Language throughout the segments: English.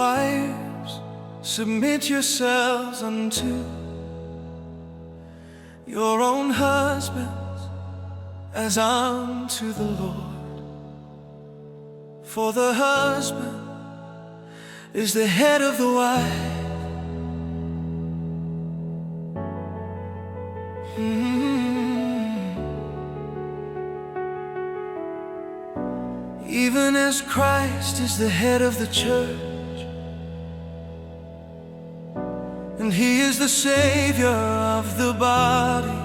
Wives, submit yourselves unto your own husbands as unto the Lord. For the husband is the head of the wife, even as Christ is the head of the church, and He is the Savior of the body.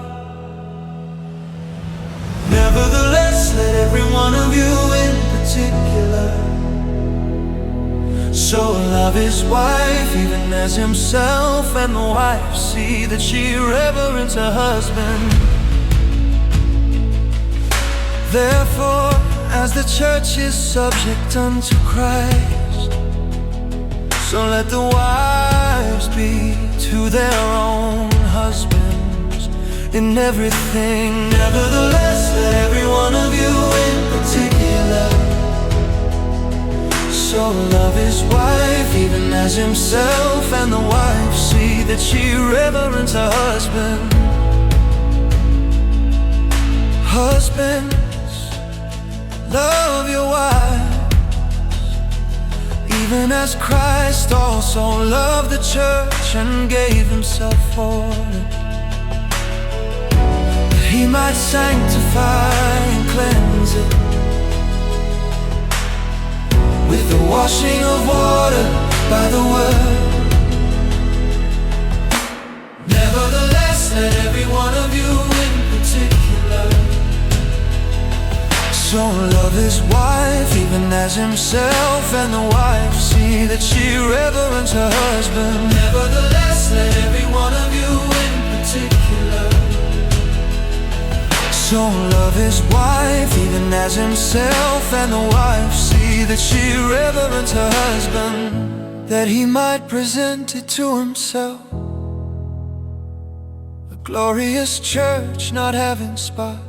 Nevertheless, let every one of you in particular so love his wife even as himself, and the wife see that she reverence her husband. Therefore, as the church is subject unto Christ, so let the wives be to their own husbands in everything. Nevertheless, let every one of you in particular so love his wife even as himself, and the wife see that she reverence her husband. Husbands, love your wives, even as Christ also loved the church and gave himself for it, that he might sanctify and cleanse it with the washing of water by the word. Nevertheless, let every one of you in particular so love his wife even as himself, and the wife see that she reverence her husband. Nevertheless, let every one of you in particular so love his wife even as himself, and the wife see that she reverence her husband, that he might present it to himself a glorious church, not having spot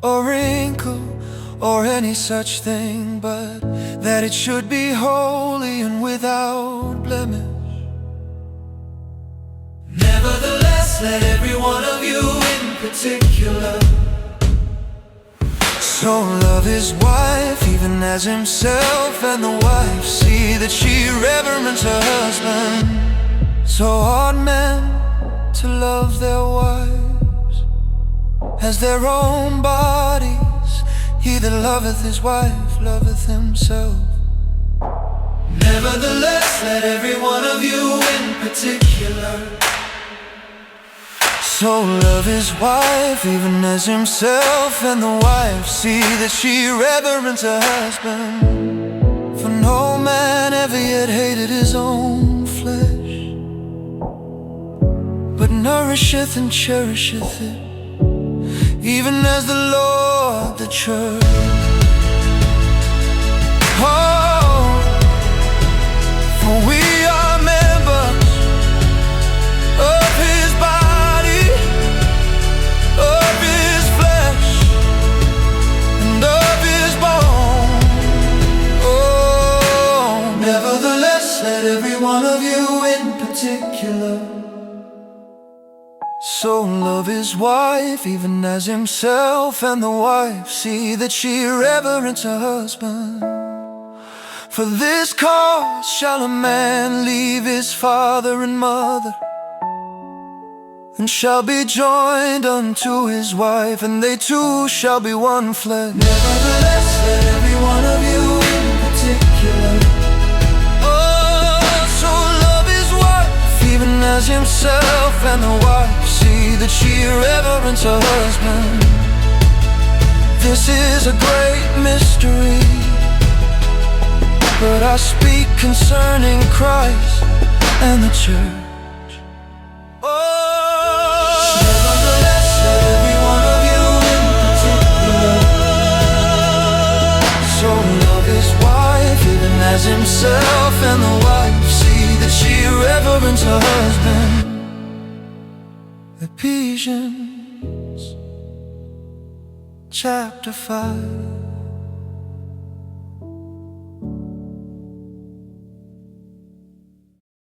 or wrinkle or any such thing, but that it should be holy and without blemish. Nevertheless, let every one of you in particular so love his wife even as himself, and the wife see that she reverence her husband. So ought men to love their wives as their own bodies. He that loveth his wife loveth himself. Nevertheless, let every one of you in particular so love his wife even as himself, and the wife see that she reverence her husband. For no man ever yet hated his own flesh, but nourisheth and cherisheth it, even as the Lord the church. Oh, for we are members of his body, of his flesh, and of his bone. Oh, nevertheless, let every one of you in particular so love his wife even as himself, and the wife see that she reverence her husband. For this cause shall a man leave his father and mother, and shall be joined unto his wife, and they two shall be one flesh. Nevertheless, let every one of you in particular so love his wife even as himself, and the wife see that she reverence her husband. This is a great mystery, but I speak concerning Christ and the church. Oh, nevertheless, let every one of you in particular so love his wife even as himself, and the wife see that she reverence her husband. Ephesians chapter 5.